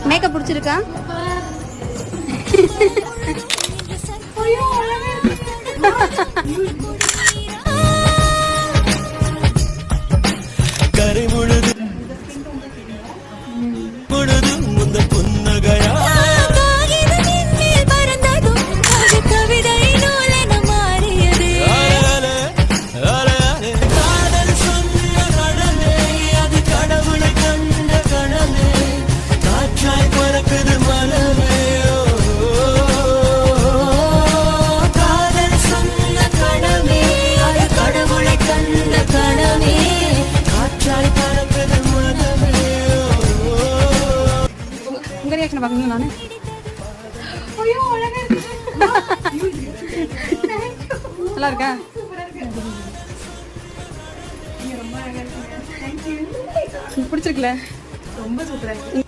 Makeup பிடிச்சிருக்கா? கரை முழுது முழுதும் முந்த புன்னகையா உங்க ரியாக்ஷன் பாக்கணும் நானு. நல்லா இருக்கா? பிடிச்சிருக்குல்ல? ரொம்ப சூப்பரா இருக்கு.